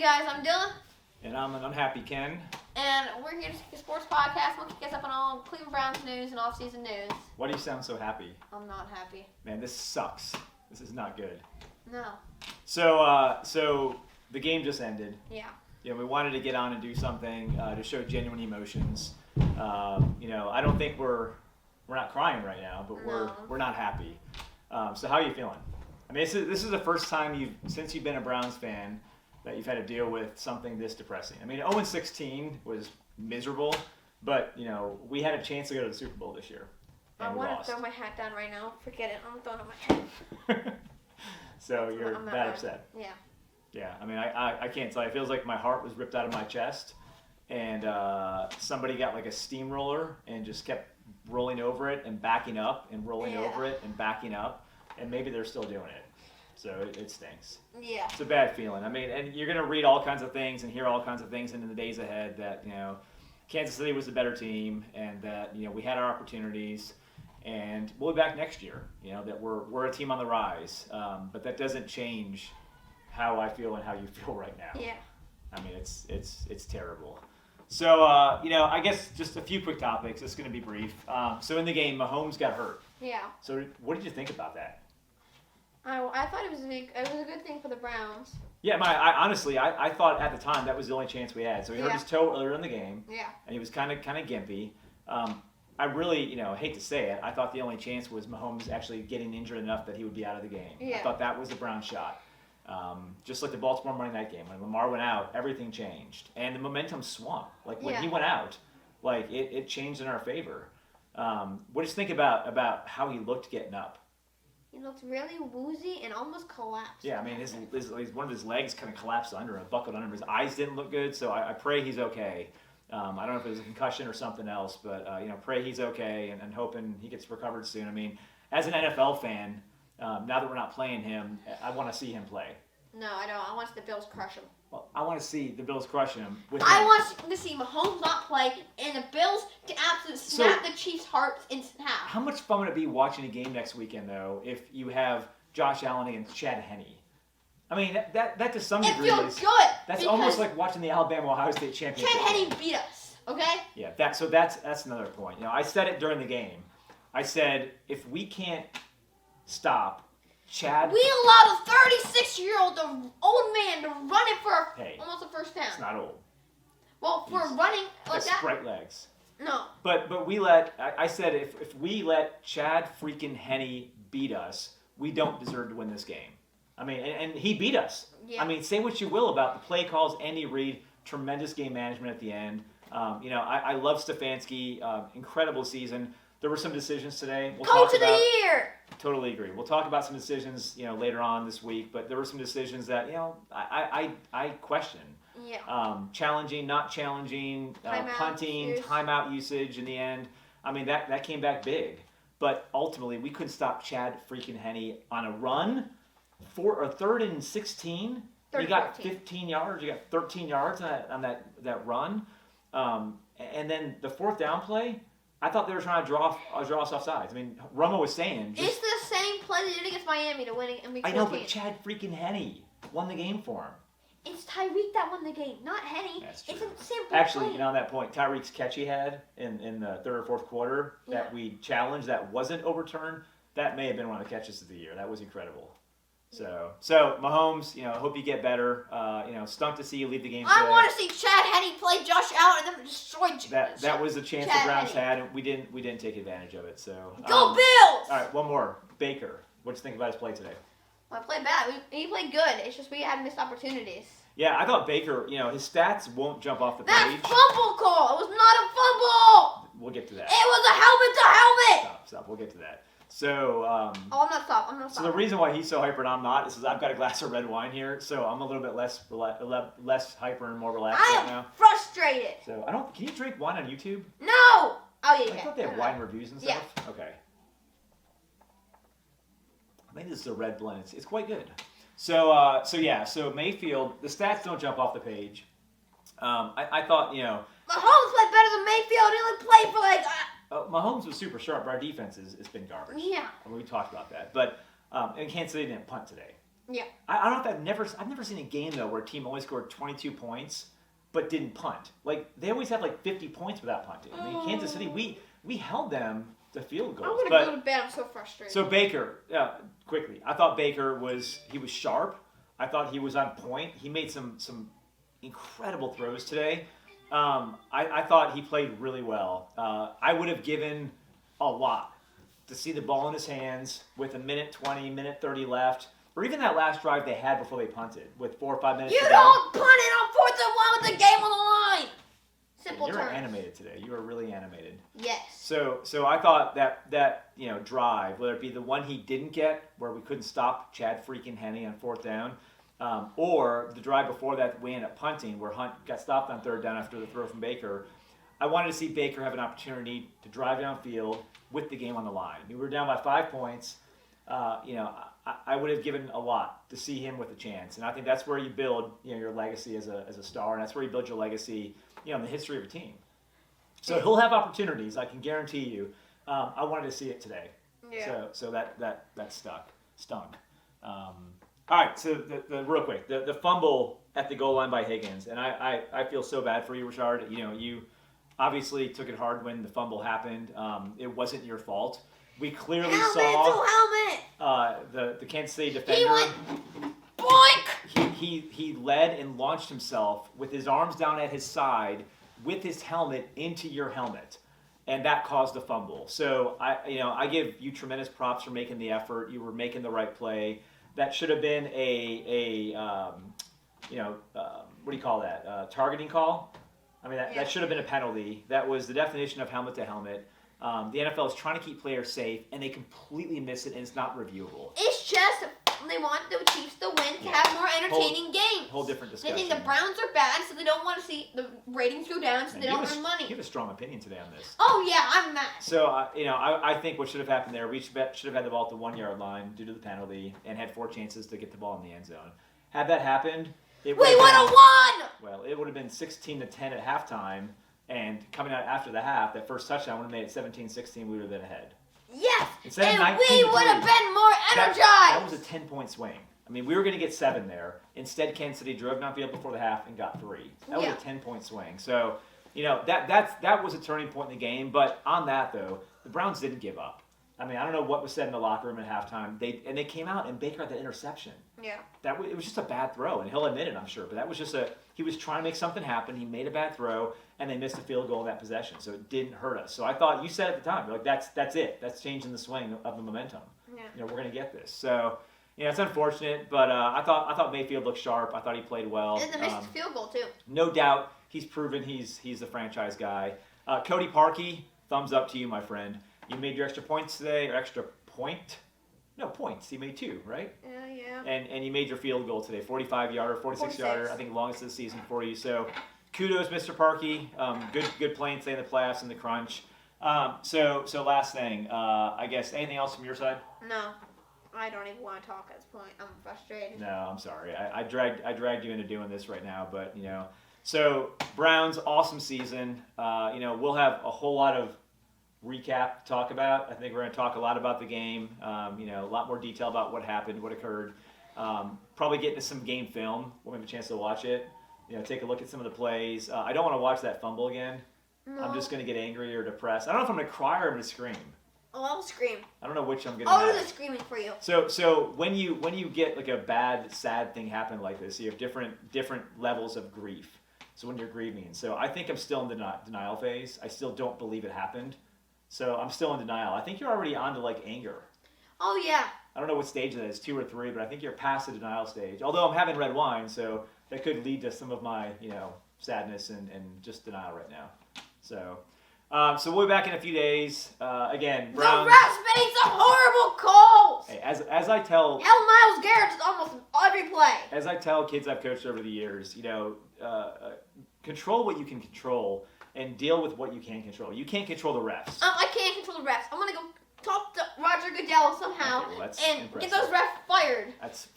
guys, I'm Dylan. And I'm an unhappy Ken. And we're here to take a sports podcast. We'll kick us up on all Cleveland Browns news and off-season news. Why do you sound so happy? I'm not happy. Man, this sucks. This is not good. No. So the game just ended. Yeah. We wanted to get on and do something to show genuine emotions. I don't think we're not crying right now, but we're not happy. So how are you feeling? I mean, this is the first time since you've been a Browns fan that you've had to deal with something this depressing. I mean, 0-16 was miserable, but we had a chance to go to the Super Bowl this year. I want to throw my hat down right now. Forget it. I'm throwing up my hat. So you're that upset. Yeah. Yeah. I mean, I can't tell you. It feels like my heart was ripped out of my chest, and somebody got like a steamroller and just kept rolling over it and backing up and rolling over it and backing up, and maybe they're still doing it. So it stinks. Yeah. It's a bad feeling. I mean, and you're going to read all kinds of things and hear all kinds of things in the days ahead that, Kansas City was the better team and that, we had our opportunities and we'll be back next year, that we're a team on the rise. But that doesn't change how I feel and how you feel right now. Yeah. I mean, it's terrible. So, I guess just a few quick topics. It's going to be brief. So in the game, Mahomes got hurt. Yeah. So what did you think about that? I thought it was a good thing for the Browns. Yeah, honestly, I thought at the time that was the only chance we had. So he hurt his toe earlier in the game. Yeah. And he was kind of gimpy. I really, hate to say it, I thought the only chance was Mahomes actually getting injured enough that he would be out of the game. Yeah. I thought that was the Browns shot. Just like the Baltimore Monday night game. When Lamar went out, everything changed. And the momentum swung. Like when he went out, it changed in our favor. What do you think about how he looked getting up? He looked really woozy and almost collapsed. Yeah, I mean, his one of his legs kind of collapsed under him, buckled under him. His eyes didn't look good, so I pray he's okay. I don't know if it was a concussion or something else, but pray he's okay and hoping he gets recovered soon. I mean, as an NFL fan, now that we're not playing him, I want to see him play. No, I don't. I want the Bills crush him. Well, I want to see the Bills crush him. I want to see Mahomes not play and the Bills to absolutely snap the Chiefs' hearts in half. How much fun would it be watching a game next weekend, though, if you have Josh Allen against Chad Henne? I mean, that to some degree it feels good. That's almost like watching the Alabama-Ohio State championship. Chad Henne beat us, okay? Yeah, that's another point. I said it during the game. I said, if we can't stop Chad... We allowed a 36-year-old old man to run it for almost a first down. It's not old. Well, for running like that... Bright legs. No. But I said, if we let Chad freaking Henne beat us, we don't deserve to win this game. I mean, and he beat us. Yeah. I mean, say what you will about the play calls, Andy Reid, tremendous game management at the end. I love Stefanski, incredible season. There were some decisions today. Coach of the year! Totally agree. We'll talk about some decisions, later on this week, but there were some decisions that, I question. Yeah. Challenging, not challenging, punting, usage. timeout usage in the end. I mean, that came back big. But ultimately, we couldn't stop Chad freaking Henne on a run. For a 3rd and 16, he got 15 yards. You got 13 yards on that run. And then the 4th down play, I thought they were trying to draw us off sides. I mean, Romo was saying... It's the same play they did against Miami to win in week 14. I know, but Chad freaking Henne won the game for him. It's Tyreek that won the game, not Henne. That's true. It's a simple Actually, play. on that point, Tyreek's catch he had in the 3rd or 4th quarter that we challenged that wasn't overturned, that may have been one of the catches of the year. That was incredible. So Mahomes, hope you get better. Stunk to see you leave the game today. I want to see Chad Henne play Josh Allen and then destroy. That was a chance the Browns had, and we didn't take advantage of it. So go Bills! All right, one more. Baker, what'd you think about his play today? Well, I played bad. He played good. It's just we had missed opportunities. Yeah, I thought Baker, his stats won't jump off the page. That fumble call! It was not a fumble! We'll get to that. It was a helmet to helmet! Stop. We'll get to that. So, I'm not stopping. So the reason why he's so hyper and I'm not is because I've got a glass of red wine here, so I'm a little bit less hyper and more relaxed right now. I am frustrated. So can you drink wine on YouTube? No. Oh yeah. I thought they have wine reviews and stuff. Yeah. Okay. I think this is a red blend. It's quite good. So Mayfield, the stats don't jump off the page. I thought Mahomes played better than Mayfield. He only played for like. Mahomes was super sharp, but our defense has been garbage. Yeah. I mean, we talked about that. But and Kansas City didn't punt today. Yeah. I don't know if I've never seen a game though where a team only scored 22 points but didn't punt. Like they always have like 50 points without punting. I mean, Kansas City, we held them to field goals. I'm gonna go to bed. I'm so frustrated. So Baker, quickly, I thought Baker was sharp. I thought he was on point. He made some incredible throws today. I thought he played really well. I would have given a lot to see the ball in his hands with a minute 20, minute 30 left, or even that last drive they had before they punted with 4 or 5 minutes You to go. don't punt it on 4th and 1 with the game on the line. Simple You're terms. animated today. You are really animated. Yes. So I thought that drive, whether it be the one he didn't get, where we couldn't stop Chad freaking Henne on 4th down, or the drive before that we ended up punting, where Hunt got stopped on 3rd down after the throw from Baker. I wanted to see Baker have an opportunity to drive downfield with the game on the line. We were down by 5 points. I would have given a lot to see him with a chance, and I think that's where you build your legacy as a star, and that's where you build your legacy in the history of a team. So he'll have opportunities, I can guarantee you. I wanted to see it today. Yeah. So that stunk. All right, so the real quick, the fumble at the goal line by Higgins, and I feel so bad for you, Richard. You obviously took it hard when the fumble happened. It wasn't your fault. We clearly saw the Kansas City defender. He went boink. He led and launched himself with his arms down at his side with his helmet into your helmet, and that caused the fumble. So I give you tremendous props for making the effort. You were making the right play. That should have been what do you call that? Targeting call. I mean that should have been a penalty. That was the definition of helmet to helmet. The NFL is trying to keep players safe, and they completely miss it, and it's not reviewable. It's just they want the Chiefs to win to have more entertaining games. Whole different discussion. They think the Browns are bad, so they don't want to see the ratings go down, so they don't earn money. You have a strong opinion today on this. Oh yeah, I'm mad. So I think what should have happened there, we should have had the ball at the 1 yard line due to the penalty, and had 4 chances to get the ball in the end zone. Had that happened, we would have won. Well, it would have been 16-10 at halftime. And coming out after the half, that first touchdown would have made it 17-16. We would have been ahead. Yes, Instead and we would have been more energized. That was a 10-point swing. I mean, we were going to get 7 there. Instead, Kansas City drove downfield before the half and got 3. That was a 10-point swing. So, that was a turning point in the game. But on that, though, the Browns didn't give up. I mean, I don't know what was said in the locker room at halftime. They came out, and Baker had that interception. Yeah. It was just a bad throw, and he'll admit it, I'm sure. But that was just he was trying to make something happen. He made a bad throw, and they missed a field goal in that possession. So it didn't hurt us. So I thought, you said at the time, you're like, that's it. That's changing the swing of the momentum. Yeah. We're going to get this. So, it's unfortunate, but I thought Mayfield looked sharp. I thought he played well. And they missed the field goal, too. No doubt. He's proven he's the franchise guy. Cody Parkey, thumbs up to you, my friend. You made your extra points today, or extra point? No, points. He made 2, right? Yeah. And you made your field goal today, 45-yarder, 46-yarder, I think longest of the season for you. So kudos, Mr. Parkey. Good playing today in the playoffs and the crunch. So last thing, I guess, anything else from your side? No. I don't even want to talk at this point. I'm frustrated. No, I'm sorry. I dragged you into doing this right now, but, So Browns, awesome season. We'll have a whole lot of recap to talk about. I think we're going to talk a lot about the game, a lot more detail about what happened, what occurred. Probably get into some game film when we have a chance to watch it. Take a look at some of the plays. I don't want to watch that fumble again. No. I'm just going to get angry or depressed. I don't know if I'm going to cry or I'm going to scream. Oh, I'll scream. I don't know which I'm going to I'll do the screaming for you. So when you get like a bad, sad thing happen like this, you have different levels of grief. So when you're grieving. So I think I'm still in the denial phase. I still don't believe it happened. So I'm still in denial. I think you're already on to like anger. Oh, yeah. I don't know what stage that is, 2 or 3, but I think you're past the denial stage. Although I'm having red wine, so that could lead to some of my, sadness and just denial right now. So we'll be back in a few days. Again, Browns. The refs made some horrible calls. Hey, as I tell. Hell, Myles Garrett's almost every play. As I tell kids I've coached over the years, control what you can control. And deal with what you can control. You can't control the refs. I can't control the refs. I'm gonna go talk to Roger Goodell somehow Okay, well, and impressive. get those refs fired. That's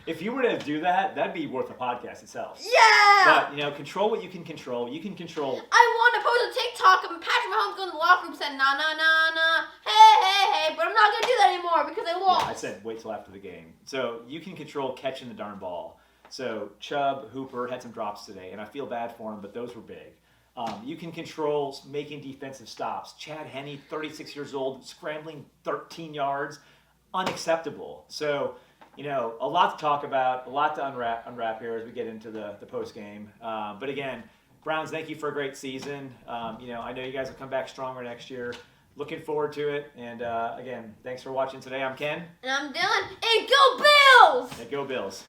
if you were to do that, that'd be worth a podcast itself. Yeah! But, control what you can control. You can control. I want to post a TikTok of Patrick Mahomes going to the locker room and saying, nah, hey, but I'm not going to do that anymore because I lost. Yeah, I said wait till after the game. So you can control catching the darn ball. So Chubb, Hooper had some drops today, and I feel bad for him, but those were big. You can control making defensive stops. Chad Henne, 36 years old, scrambling 13 yards. Unacceptable. So, a lot to talk about, a lot to unwrap here as we get into the post game. But again, Browns, thank you for a great season. I know you guys will come back stronger next year. Looking forward to it. And again, thanks for watching today. I'm Ken. And I'm Dylan. And go Bills! And go Bills.